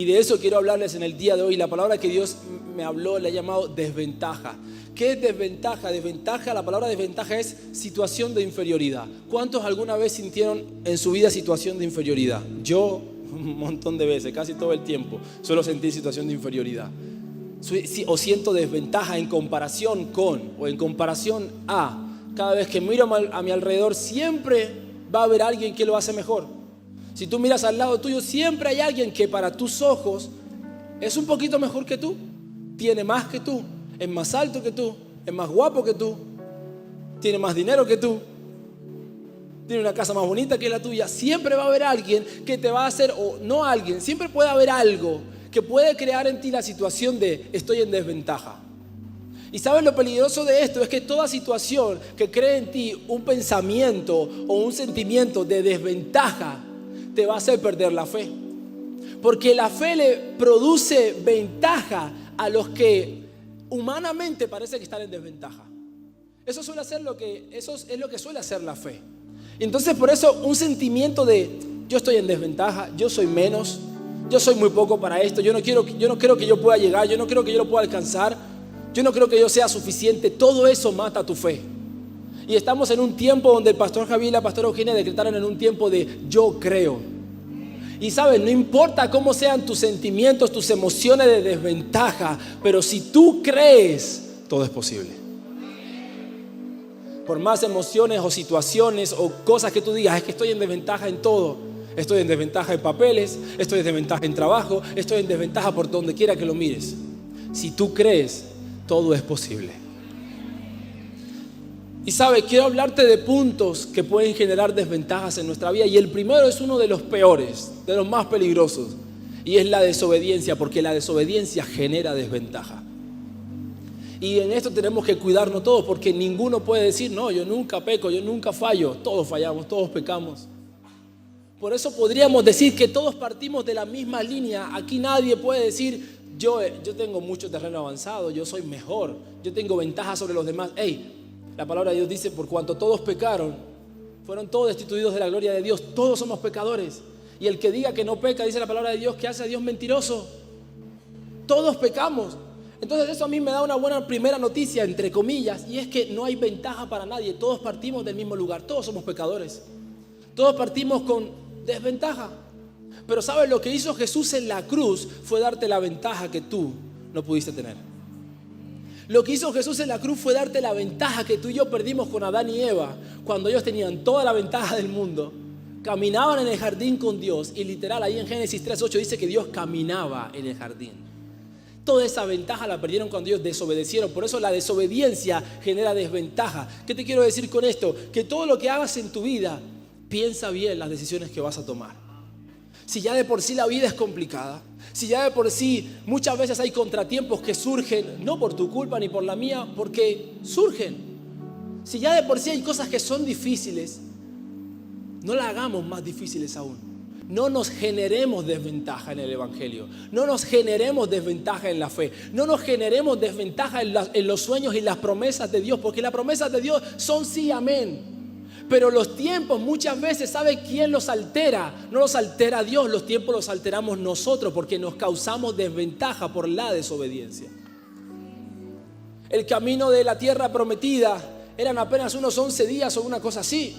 Y de eso quiero hablarles en el día de hoy. La palabra que Dios me habló la he llamado desventaja. ¿Qué es desventaja? Desventaja, la palabra desventaja es situación de inferioridad. ¿Cuántos alguna vez sintieron en su vida situación de inferioridad? Yo un montón de veces, casi todo el tiempo, suelo sentir situación de inferioridad. O siento desventaja en comparación con o en comparación a. Cada vez que miro a mi alrededor siempre va a haber alguien que lo hace mejor. Si tú miras al lado tuyo, siempre hay alguien que para tus ojos es un poquito mejor que tú, tiene más que tú, es más alto que tú, es más guapo que tú, tiene más dinero que tú, tiene una casa más bonita que la tuya. Siempre va a haber alguien que te va a hacer, o no alguien, siempre puede haber algo que puede crear en ti la situación de estoy en desventaja. Y ¿sabes lo peligroso de esto? Es que toda situación que cree en ti un pensamiento o un sentimiento de desventaja te va a hacer perder la fe. Porque la fe le produce ventaja a los que humanamente parece que están en desventaja. Eso es lo que suele hacer la fe. Entonces por eso un sentimiento de yo estoy en desventaja, yo soy menos, yo soy muy poco para esto, yo no creo que yo pueda llegar, yo no creo que yo lo pueda alcanzar, yo no creo que yo sea suficiente, todo eso mata tu fe. Y estamos en un tiempo donde el pastor Javier y la pastora Eugenia decretaron en un tiempo de yo creo. Y sabes, no importa cómo sean tus sentimientos, tus emociones de desventaja, pero si tú crees, todo es posible. Por más emociones o situaciones o cosas que tú digas, es que estoy en desventaja en todo. Estoy en desventaja en papeles, estoy en desventaja en trabajo, estoy en desventaja por donde quiera que lo mires. Si tú crees, todo es posible. Y sabes, quiero hablarte de puntos que pueden generar desventajas en nuestra vida. Y el primero es uno de los peores, de los más peligrosos. Y es la desobediencia, porque la desobediencia genera desventaja. Y en esto tenemos que cuidarnos todos, porque ninguno puede decir, no, yo nunca peco, yo nunca fallo. Todos fallamos, todos pecamos. Por eso podríamos decir que todos partimos de la misma línea. Aquí nadie puede decir, yo tengo mucho terreno avanzado, yo soy mejor, yo tengo ventaja sobre los demás. La palabra de Dios dice, por cuanto todos pecaron, fueron todos destituidos de la gloria de Dios. Todos somos pecadores. Y el que diga que no peca, dice la palabra de Dios, que hace a Dios mentiroso. Todos pecamos. Entonces eso a mí me da una buena primera noticia, entre comillas, y es que no hay ventaja para nadie. Todos partimos del mismo lugar, todos somos pecadores. Todos partimos con desventaja. Pero ¿sabes? Lo que hizo Jesús en la cruz fue darte la ventaja que tú no pudiste tener. Lo que hizo Jesús en la cruz fue darte la ventaja que tú y yo perdimos con Adán y Eva, cuando ellos tenían toda la ventaja del mundo, caminaban en el jardín con Dios, y literal ahí en Génesis 3:8 dice que Dios caminaba en el jardín. Toda esa ventaja la perdieron cuando ellos desobedecieron. Por eso la desobediencia genera desventaja. ¿Qué te quiero decir con esto? Que todo lo que hagas en tu vida, piensa bien las decisiones que vas a tomar. Si ya de por sí la vida es complicada, si ya de por sí muchas veces hay contratiempos que surgen, no por tu culpa ni por la mía, porque surgen. Si ya de por sí hay cosas que son difíciles, no la hagamos más difíciles aún. No nos generemos desventaja en el Evangelio, no nos generemos desventaja en la fe, no nos generemos desventaja en los sueños y las promesas de Dios, porque las promesas de Dios son sí, amén. Pero los tiempos muchas veces, ¿sabe quién los altera? No los altera Dios, los tiempos los alteramos nosotros porque nos causamos desventaja por la desobediencia. El camino de la tierra prometida eran apenas unos 11 días o una cosa así.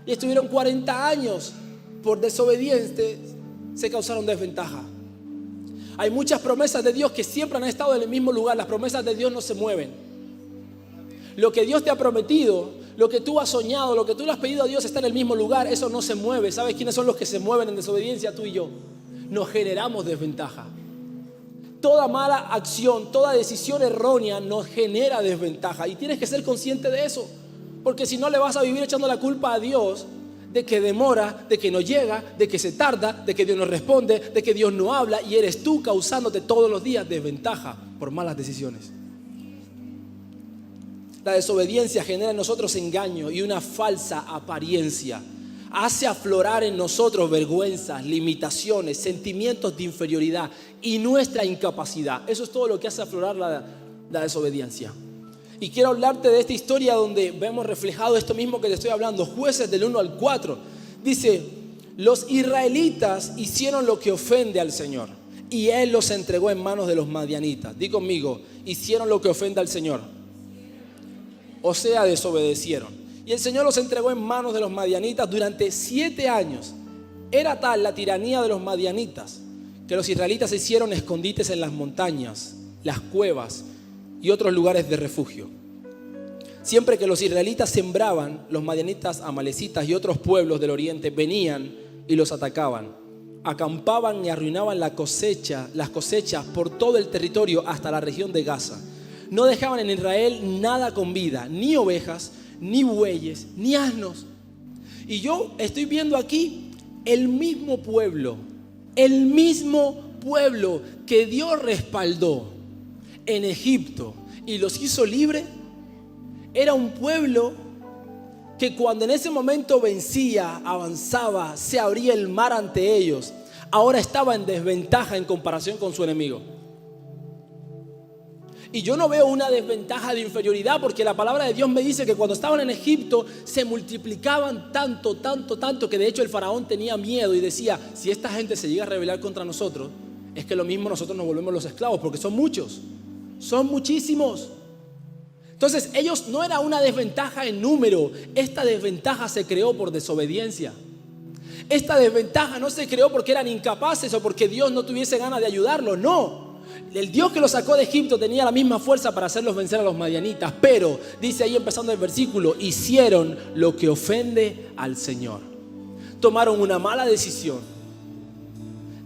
Y estuvieron 40 años por desobedientes, se causaron desventaja. Hay muchas promesas de Dios que siempre han estado en el mismo lugar. Las promesas de Dios no se mueven. Lo que Dios te ha prometido, lo que tú has soñado, lo que tú le has pedido a Dios está en el mismo lugar. Eso no se mueve. ¿Sabes quiénes son los que se mueven en desobediencia? Tú y yo. Nos generamos desventaja. Toda mala acción, toda decisión errónea nos genera desventaja. Y tienes que ser consciente de eso. Porque si no, le vas a vivir echando la culpa a Dios de que demora, de que no llega, de que se tarda, de que Dios no responde, de que Dios no habla. Y eres tú causándote todos los días desventaja por malas decisiones. La desobediencia genera en nosotros engaño y una falsa apariencia. Hace aflorar en nosotros vergüenzas, limitaciones, sentimientos de inferioridad y nuestra incapacidad. Eso es todo lo que hace aflorar la desobediencia. Y quiero hablarte de esta historia donde vemos reflejado esto mismo que te estoy hablando. Jueces del 1 al 4. Dice, los israelitas hicieron lo que ofende al Señor. y Él los entregó en manos de los madianitas. Di conmigo, hicieron lo que ofende al Señor. O sea, desobedecieron. Y el Señor los entregó en manos de los madianitas durante 7 años. Era tal la tiranía de los madianitas que los israelitas hicieron escondites en las montañas, las cuevas y otros lugares de refugio. Siempre que los israelitas sembraban, los madianitas, amalecitas y otros pueblos del oriente venían y los atacaban. Acampaban y arruinaban las cosechas por todo el territorio hasta la región de Gaza. No dejaban en Israel nada con vida, ni ovejas, ni bueyes, ni asnos. Y yo estoy viendo aquí el mismo pueblo que Dios respaldó en Egipto y los hizo libres. Era un pueblo que cuando en ese momento vencía, avanzaba, se abría el mar ante ellos, ahora estaba en desventaja en comparación con su enemigo. Y yo no veo una desventaja de inferioridad, porque la palabra de Dios me dice que cuando estaban en Egipto se multiplicaban tanto, que de hecho el faraón tenía miedo y decía, si esta gente se llega a rebelar contra nosotros, es que lo mismo nosotros nos volvemos los esclavos, porque son muchos, son muchísimos. Entonces ellos no era una desventaja en número, esta desventaja se creó por desobediencia. Esta desventaja no se creó porque eran incapaces o porque Dios no tuviese ganas de ayudarlos, no. El Dios que los sacó de Egipto tenía la misma fuerza para hacerlos vencer a los madianitas, pero dice ahí empezando el versículo, hicieron lo que ofende al Señor. Tomaron una mala decisión,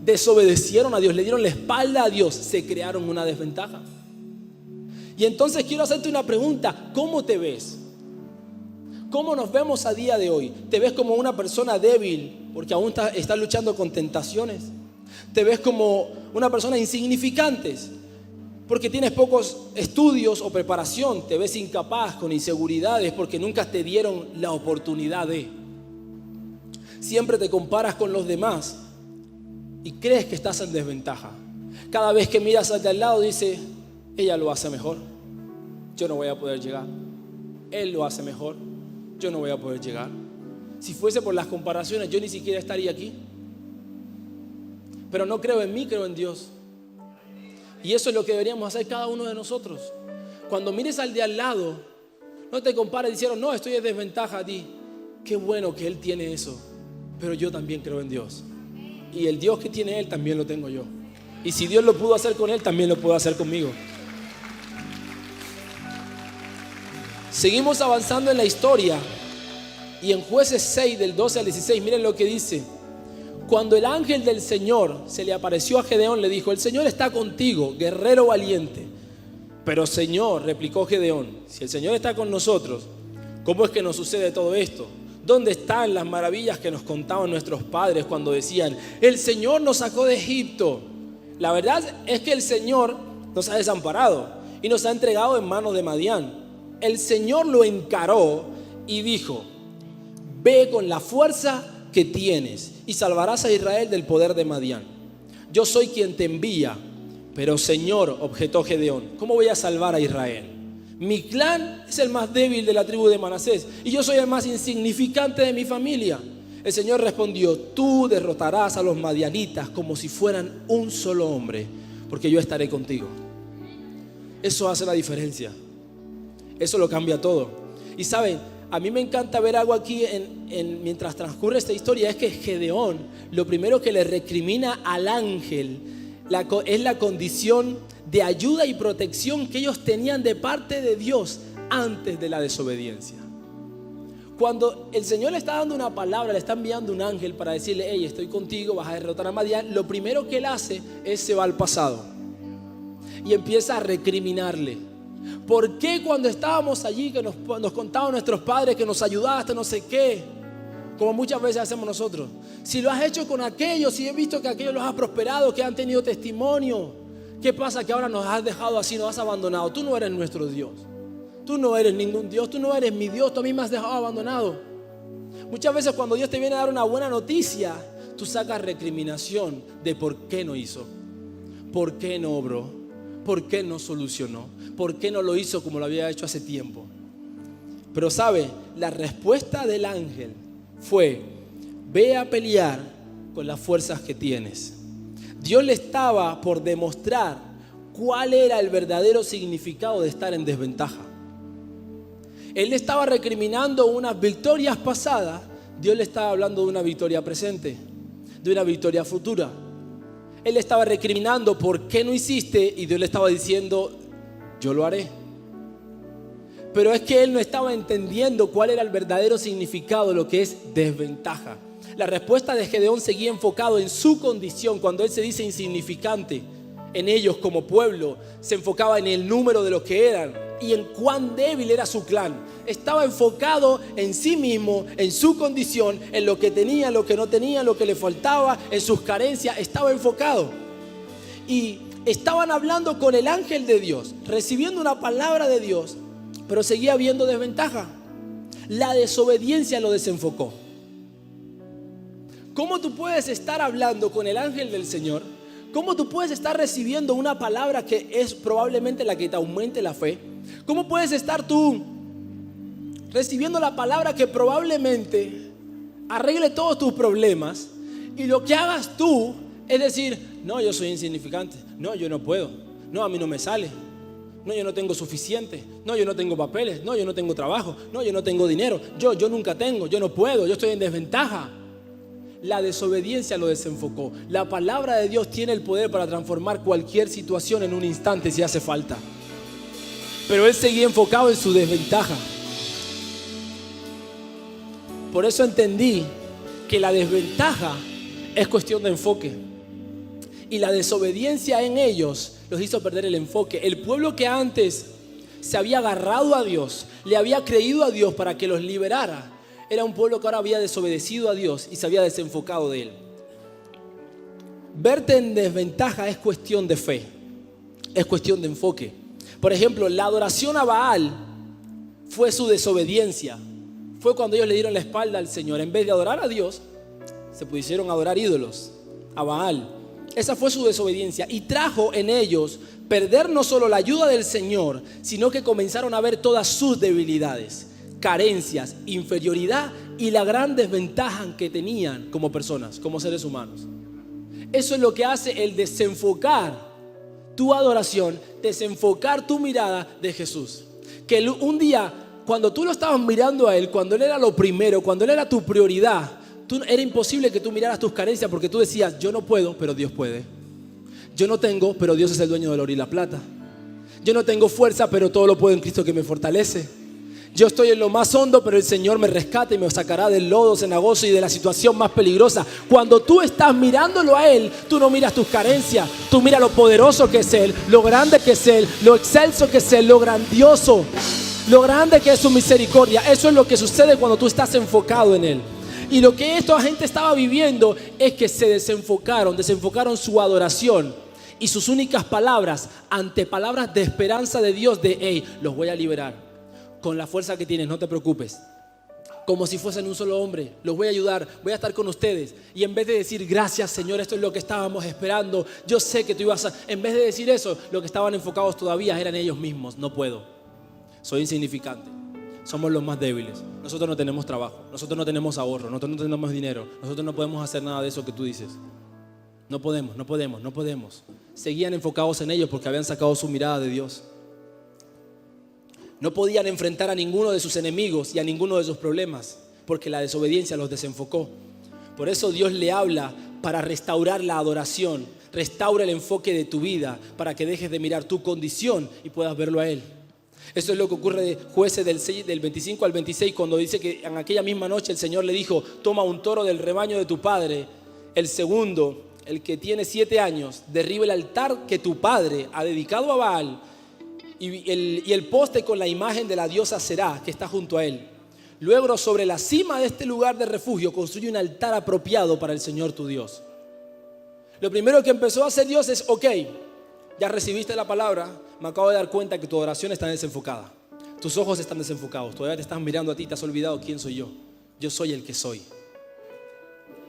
desobedecieron a Dios, le dieron la espalda a Dios, se crearon una desventaja. Y entonces quiero hacerte una pregunta, ¿cómo te ves? ¿Cómo nos vemos a día de hoy? ¿Te ves como una persona débil porque aún estás luchando con tentaciones? ¿Te ves como una persona insignificante porque tienes pocos estudios o preparación? ¿Te ves incapaz, con inseguridades porque nunca te dieron la oportunidad de? Siempre te comparas con los demás y crees que estás en desventaja. Cada vez que miras al de al lado dices, ella lo hace mejor, yo no voy a poder llegar. Él lo hace mejor, yo no voy a poder llegar. Si fuese por las comparaciones, yo ni siquiera estaría aquí. Pero no creo en mí, creo en Dios. Y eso es lo que deberíamos hacer cada uno de nosotros. Cuando mires al de al lado, no te compares diciendo, no, estoy en desventaja a ti. Qué bueno que él tiene eso, pero yo también creo en Dios. Y el Dios que tiene él también lo tengo yo. Y si Dios lo pudo hacer con él, también lo puede hacer conmigo. Seguimos avanzando en la historia. Y en Jueces 6, del 12 al 16, miren lo que dice. Cuando el ángel del Señor se le apareció a Gedeón, le dijo, el Señor está contigo, guerrero valiente. Pero Señor, replicó Gedeón, si el Señor está con nosotros, ¿cómo es que nos sucede todo esto? ¿Dónde están las maravillas que nos contaban nuestros padres cuando decían, el Señor nos sacó de Egipto? La verdad es que el Señor nos ha desamparado y nos ha entregado en manos de Madián. El Señor lo encaró y dijo, ve con la fuerza que tienes y salvarás a Israel del poder de Madián. Yo soy quien te envía. Pero Señor, objetó Gedeón, ¿cómo voy a salvar a Israel? Mi clan es el más débil de la tribu de Manasés y yo soy el más insignificante de mi familia. El Señor respondió, tú derrotarás a los madianitas como si fueran un solo hombre, porque yo estaré contigo. Eso hace la diferencia. Eso lo cambia todo. Y saben, a mí me encanta ver algo aquí mientras transcurre esta historia, es que Gedeón, lo primero que le recrimina al ángel es la condición de ayuda y protección que ellos tenían de parte de Dios antes de la desobediencia. Cuando el Señor le está dando una palabra, le está enviando un ángel para decirle, hey, estoy contigo, vas a derrotar a Madián, lo primero que él hace es se va al pasado y empieza a recriminarle. ¿Por qué cuando estábamos allí, que nos contaban nuestros padres que nos ayudaste, no sé qué? Como muchas veces hacemos nosotros. Si lo has hecho con aquellos, si he visto que aquellos los has prosperado, que han tenido testimonio, ¿qué pasa que ahora nos has dejado así, nos has abandonado? Tú no eres nuestro Dios. Tú no eres ningún Dios, tú no eres mi Dios, tú a mí me has dejado abandonado. Muchas veces cuando Dios te viene a dar una buena noticia, tú sacas recriminación de por qué no hizo, por qué no obró, por qué no solucionó, por qué no lo hizo como lo había hecho hace tiempo. Pero sabe, la respuesta del ángel fue, ve a pelear con las fuerzas que tienes. Dios le estaba por demostrar cuál era el verdadero significado de estar en desventaja. Él le estaba recriminando unas victorias pasadas. Dios le estaba hablando de una victoria presente, de una victoria futura. Él le estaba recriminando por qué no hiciste y Dios le estaba diciendo, yo lo haré. Pero es que él no estaba entendiendo cuál era el verdadero significado de lo que es desventaja. La respuesta de Gedeón seguía enfocado en su condición. Cuando él se dice insignificante en ellos como pueblo, se enfocaba en el número de los que eran y en cuán débil era su clan. Estaba enfocado en sí mismo, en su condición, en lo que tenía, lo que no tenía, lo que le faltaba, en sus carencias. Estaba enfocado. Y estaban hablando con el ángel de Dios, recibiendo una palabra de Dios, pero seguía habiendo desventaja. La desobediencia lo desenfocó. ¿Cómo tú puedes estar hablando con el ángel del Señor? ¿Cómo tú puedes estar recibiendo una palabra que es probablemente la que te aumente la fe? ¿Cómo puedes estar tú recibiendo la palabra que probablemente arregle todos tus problemas y lo que hagas tú es decir, no, yo soy insignificante, no, yo no puedo, no, a mí no me sale, no, yo no tengo suficiente, no, yo no tengo papeles, no, yo no tengo trabajo, no, yo no tengo dinero, yo nunca tengo, yo no puedo, yo estoy en desventaja? La desobediencia lo desenfocó. La palabra de Dios tiene el poder para transformar cualquier situación en un instante si hace falta. Pero él seguía enfocado en su desventaja. Por eso entendí que la desventaja es cuestión de enfoque. Y la desobediencia en ellos los hizo perder el enfoque. El pueblo que antes se había agarrado a Dios, le había creído a Dios para que los liberara, era un pueblo que ahora había desobedecido a Dios y se había desenfocado de Él. Verte en desventaja es cuestión de fe, es cuestión de enfoque. Por ejemplo, la adoración a Baal fue su desobediencia. Fue cuando ellos le dieron la espalda al Señor. En vez de adorar a Dios, se pusieron a adorar ídolos, a Baal. Esa fue su desobediencia y trajo en ellos perder no solo la ayuda del Señor, sino que comenzaron a ver todas sus debilidades, carencias, inferioridad y la gran desventaja que tenían como personas, como seres humanos. Eso es lo que hace el desenfocar tu adoración, desenfocar tu mirada de Jesús. Que un día, cuando tú lo estabas mirando a Él, cuando Él era lo primero, cuando Él era tu prioridad, era imposible que tú miraras tus carencias porque tú decías, yo no puedo, pero Dios puede. Yo no tengo, pero Dios es el dueño del oro y la plata. Yo no tengo fuerza, pero todo lo puedo en Cristo que me fortalece. Yo estoy en lo más hondo, pero el Señor me rescata y me sacará del lodo cenagoso y de la situación más peligrosa. Cuando tú estás mirándolo a Él, tú no miras tus carencias. Tú miras lo poderoso que es Él, lo grande que es Él, lo excelso que es Él, lo grandioso, lo grande que es su misericordia. Eso es lo que sucede cuando tú estás enfocado en Él. Y lo que esta gente estaba viviendo es que se desenfocaron su adoración y sus únicas palabras ante palabras de esperanza de Dios de, hey, los voy a liberar. Con la fuerza que tienes, no te preocupes. Como si fuesen un solo hombre, los voy a ayudar, voy a estar con ustedes. Y en vez de decir, gracias Señor, esto es lo que estábamos esperando, yo sé que tú ibas a... En vez de decir eso, lo que estaban enfocados todavía eran ellos mismos. No puedo, soy insignificante, somos los más débiles. Nosotros no tenemos trabajo, nosotros no tenemos ahorro, nosotros no tenemos dinero, nosotros no podemos hacer nada de eso que tú dices. No podemos. Seguían enfocados en ellos porque habían sacado su mirada de Dios. No podían enfrentar a ninguno de sus enemigos y a ninguno de sus problemas porque la desobediencia los desenfocó. Por eso Dios le habla para restaurar la adoración. Restaura el enfoque de tu vida para que dejes de mirar tu condición y puedas verlo a Él. Eso es lo que ocurre de Jueces del 25 al 26 cuando dice que en aquella misma noche el Señor le dijo, toma un toro del rebaño de tu padre, el segundo, el que tiene 7 años, derriba el altar que tu padre ha dedicado a Baal y el poste con la imagen de la diosa Será que está junto a él. Luego sobre la cima de este lugar de refugio construye un altar apropiado para el Señor tu Dios. Lo primero que empezó a hacer Dios es, ok, ya recibiste la palabra, me acabo de dar cuenta que tu adoración está desenfocada. Tus ojos están desenfocados, todavía te estás mirando a ti, te has olvidado quién soy yo. Yo soy el que soy.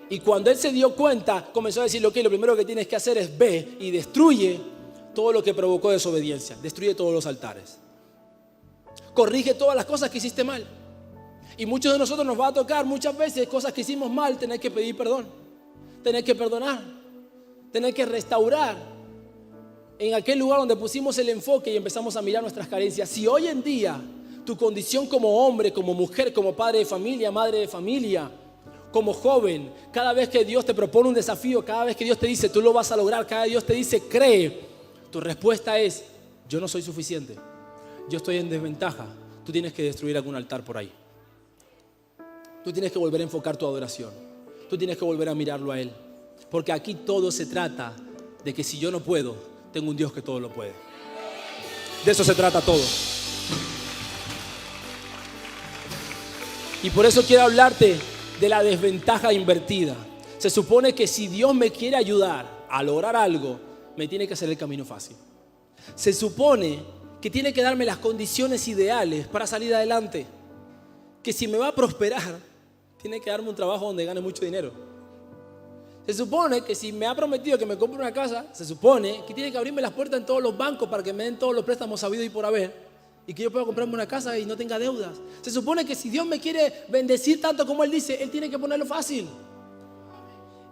Y cuando él se dio cuenta, comenzó a decirle, ok, lo primero que tienes que hacer es ve y destruye todo lo que provocó desobediencia. Destruye todos los altares. Corrige todas las cosas que hiciste mal. Y muchos de nosotros nos va a tocar muchas veces cosas que hicimos mal, tener que pedir perdón, tener que perdonar, tener que restaurar en aquel lugar donde pusimos el enfoque y empezamos a mirar nuestras carencias. Si hoy en día tu condición como hombre, como mujer, como padre de familia, madre de familia, como joven, cada vez que Dios te propone un desafío, cada vez que Dios te dice tú lo vas a lograr, cada vez que Dios te dice cree, tu respuesta es yo no soy suficiente, yo estoy en desventaja, tú tienes que destruir algún altar por ahí. Tú tienes que volver a enfocar tu adoración, tú tienes que volver a mirarlo a Él, porque aquí todo se trata de que si yo no puedo, tengo un Dios que todo lo puede. De eso se trata todo. Y por eso quiero hablarte de la desventaja invertida. Se supone que si Dios me quiere ayudar a lograr algo, me tiene que hacer el camino fácil. Se supone que tiene que darme las condiciones ideales para salir adelante. Que si me va a prosperar, tiene que darme un trabajo donde gane mucho dinero. Se supone que si me ha prometido que me compre una casa, se supone que tiene que abrirme las puertas en todos los bancos para que me den todos los préstamos habidos y por haber, y que yo pueda comprarme una casa y no tenga deudas. Se supone que si Dios me quiere bendecir tanto como Él dice, Él tiene que ponerlo fácil.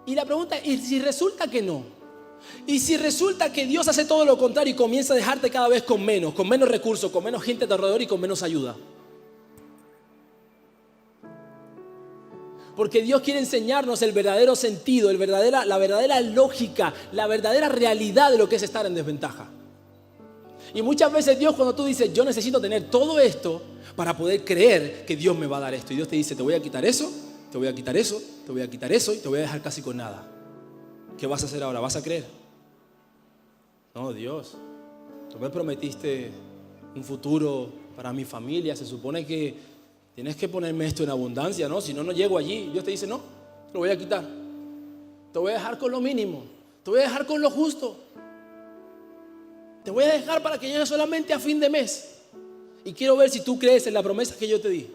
Y la pregunta es, ¿y si resulta que no? ¿Y si resulta que Dios hace todo lo contrario y comienza a dejarte cada vez con menos recursos, con menos gente a tu alrededor y con menos ayuda? Porque Dios quiere enseñarnos el verdadero sentido, la verdadera lógica, la verdadera realidad de lo que es estar en desventaja. Y muchas veces Dios, cuando tú dices yo necesito tener todo esto para poder creer que Dios me va a dar esto, y Dios te dice te voy a quitar eso, te voy a quitar eso, te voy a quitar eso y te voy a dejar casi con nada. ¿Qué vas a hacer ahora? ¿Vas a creer? No, Dios, tú me prometiste un futuro para mi familia, se supone que tienes que ponerme esto en abundancia, ¿no? Si no, no llego allí. Dios te dice, no, te lo voy a quitar. Te voy a dejar con lo mínimo. Te voy a dejar con lo justo. Te voy a dejar para que llegues solamente a fin de mes. Y quiero ver si tú crees en la promesa que yo te di.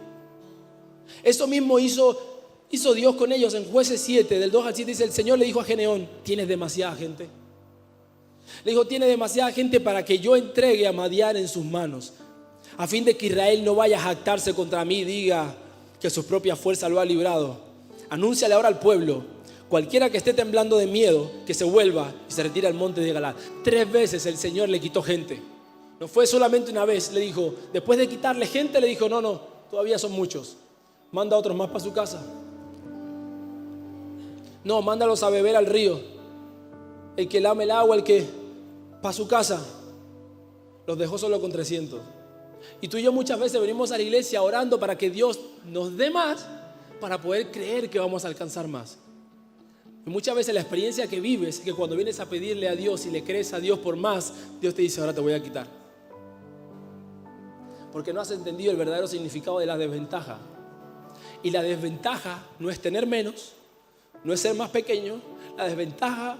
Eso mismo hizo Dios con ellos en Jueces 7, del 2 al 7. Dice, el Señor le dijo a Gedeón, tienes demasiada gente. Le dijo, tienes demasiada gente para que yo entregue a Madián en sus manos, a fin de que Israel no vaya a jactarse contra mí y diga que su propia fuerza lo ha librado. Anúnciale ahora al pueblo, cualquiera que esté temblando de miedo, que se vuelva y se retire al monte de Galaad. 3 veces el Señor le quitó gente. No fue solamente una vez, le dijo, después de quitarle gente, le dijo, no, todavía son muchos. Manda a otros más para su casa. No, mándalos a beber al río. El que lame el agua, el que para su casa. Los dejó solo con 300. Y tú y yo muchas veces venimos a la iglesia orando para que Dios nos dé más, para poder creer que vamos a alcanzar más. Y muchas veces la experiencia que vives es que cuando vienes a pedirle a Dios y le crees a Dios por más, Dios te dice, ahora te voy a quitar. Porque no has entendido el verdadero significado de la desventaja. Y la desventaja no es tener menos, no es ser más pequeño. La desventaja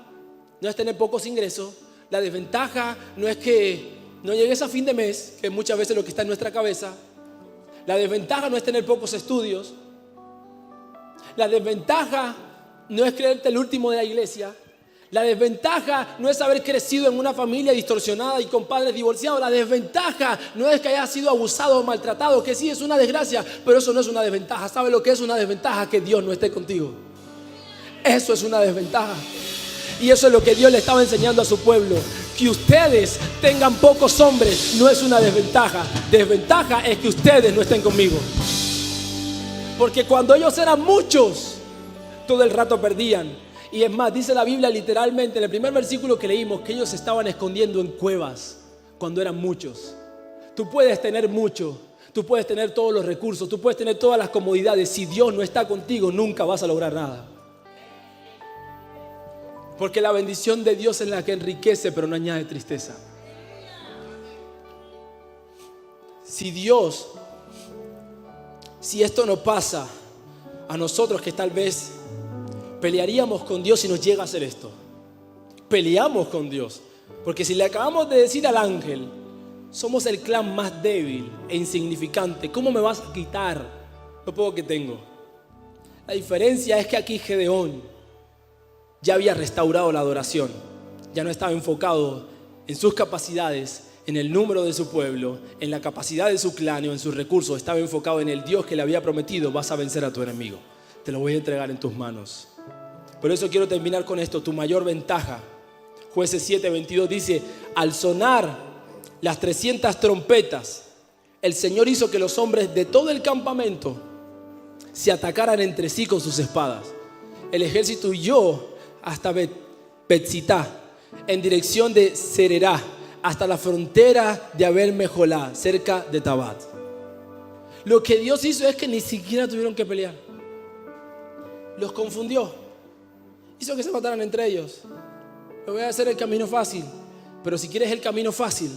no es tener pocos ingresos. La desventaja no es que no llegues a fin de mes, que es muchas veces lo que está en nuestra cabeza. La desventaja no es tener pocos estudios. La desventaja no es creerte el último de la iglesia. La desventaja no es haber crecido en una familia distorsionada y con padres divorciados. La desventaja no es que hayas sido abusado o maltratado, que sí es una desgracia, pero eso no es una desventaja. ¿Sabe lo que es una desventaja? Que Dios no esté contigo. Eso es una desventaja. Y eso es lo que Dios le estaba enseñando a su pueblo. Que ustedes tengan pocos hombres no es una desventaja. Desventaja es que ustedes no estén conmigo. Porque cuando ellos eran muchos, todo el rato perdían. Y es más, dice la Biblia literalmente en el primer versículo que leímos, que ellos se estaban escondiendo en cuevas cuando eran muchos. Tú puedes tener mucho, tú puedes tener todos los recursos, tú puedes tener todas las comodidades. Si Dios no está contigo, nunca vas a lograr nada. Porque la bendición de Dios es la que enriquece, pero no añade tristeza. Si esto no pasa a nosotros, que tal vez pelearíamos con Dios si nos llega a hacer esto. Peleamos con Dios. Porque si le acabamos de decir al ángel, somos el clan más débil e insignificante, ¿cómo me vas a quitar lo poco que tengo? La diferencia es que aquí Gedeón ya había restaurado la adoración. Ya no estaba enfocado en sus capacidades, en el número de su pueblo, en la capacidad de su clan o en sus recursos. Estaba enfocado en el Dios que le había prometido, vas a vencer a tu enemigo. Te lo voy a entregar en tus manos. Por eso quiero terminar con esto. Tu mayor ventaja Jueces 7:22 dice: al sonar las 300 trompetas, el Señor hizo que los hombres de todo el campamento se atacaran entre sí con sus espadas. El ejército huyó hasta Betzitá, en dirección de Sererá, hasta la frontera de Abel Mejolá, cerca de Tabat. Lo que Dios hizo es que ni siquiera tuvieron que pelear. Los confundió. Hizo que se mataran entre ellos. Le voy a hacer el camino fácil. Pero si quieres el camino fácil,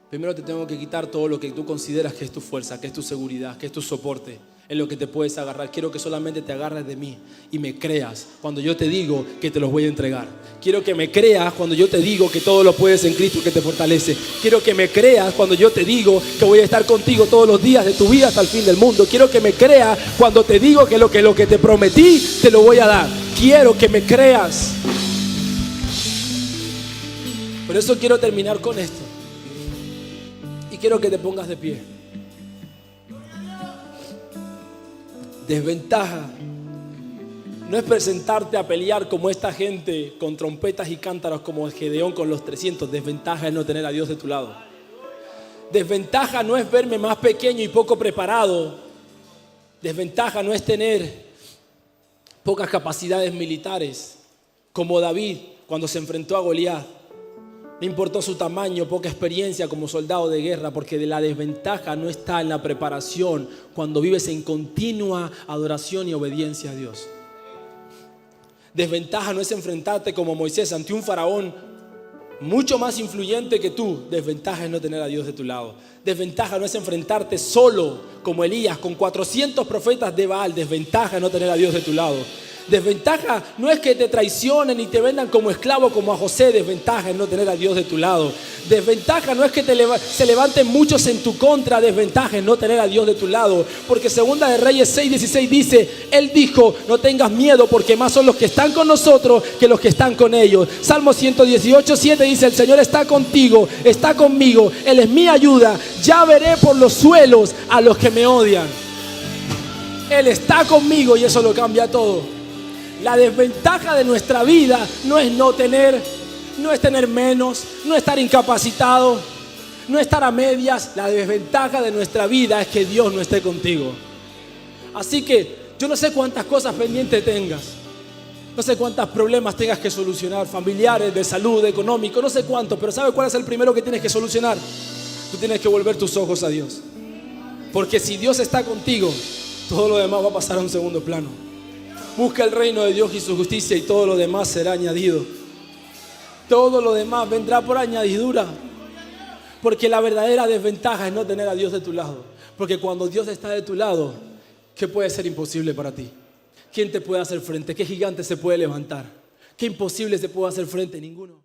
primero te tengo que quitar todo lo que tú consideras que es tu fuerza, que es tu seguridad, que es tu soporte, en lo que te puedes agarrar. Quiero que solamente te agarres de mí y me creas cuando yo te digo que te los voy a entregar. Quiero que me creas cuando yo te digo que todo lo puedes en Cristo que te fortalece. Quiero que me creas cuando yo te digo que voy a estar contigo todos los días de tu vida hasta el fin del mundo. Quiero que me creas cuando te digo que lo que te prometí te lo voy a dar. Quiero que me creas. Por eso quiero terminar con esto. Y quiero que te pongas de pie. Desventaja no es presentarte a pelear como esta gente con trompetas y cántaros como Gedeón con los 300. Desventaja es no tener a Dios de tu lado. Desventaja no es verme más pequeño y poco preparado. Desventaja no es tener pocas capacidades militares como David cuando se enfrentó a Goliat. No importó su tamaño, poca experiencia como soldado de guerra, porque de la desventaja no está en la preparación cuando vives en continua adoración y obediencia a Dios. Desventaja no es enfrentarte como Moisés ante un faraón mucho más influyente que tú. Desventaja es no tener a Dios de tu lado. Desventaja no es enfrentarte solo como Elías con 400 profetas de Baal. Desventaja es no tener a Dios de tu lado. Desventaja no es que te traicionen y te vendan como esclavo como a José. Desventaja es no tener a Dios de tu lado. Desventaja no es que se levanten muchos en tu contra. Desventaja es no tener a Dios de tu lado. Porque Segunda de Reyes 6:16 dice: Él dijo, no tengas miedo, porque más son los que están con nosotros que los que están con ellos. Salmo 118:7 dice: el Señor está contigo, está conmigo, Él es mi ayuda. Ya veré por los suelos a los que me odian. Él está conmigo y eso lo cambia todo. La desventaja de nuestra vida no es no es tener menos, no estar incapacitado, no estar a medias. La desventaja de nuestra vida es que Dios no esté contigo. Así que yo no sé cuántas cosas pendientes tengas, no sé cuántos problemas tengas que solucionar, familiares, de salud, económico, no sé cuánto, pero ¿sabe cuál es el primero que tienes que solucionar? Tú tienes que volver tus ojos a Dios. Porque si Dios está contigo, todo lo demás va a pasar a un segundo plano. Busca el reino de Dios y su justicia y todo lo demás será añadido. Todo lo demás vendrá por añadidura. Porque la verdadera desventaja es no tener a Dios de tu lado. Porque cuando Dios está de tu lado, ¿qué puede ser imposible para ti? ¿Quién te puede hacer frente? ¿Qué gigante se puede levantar? ¿Qué imposible se puede hacer frente? Ninguno.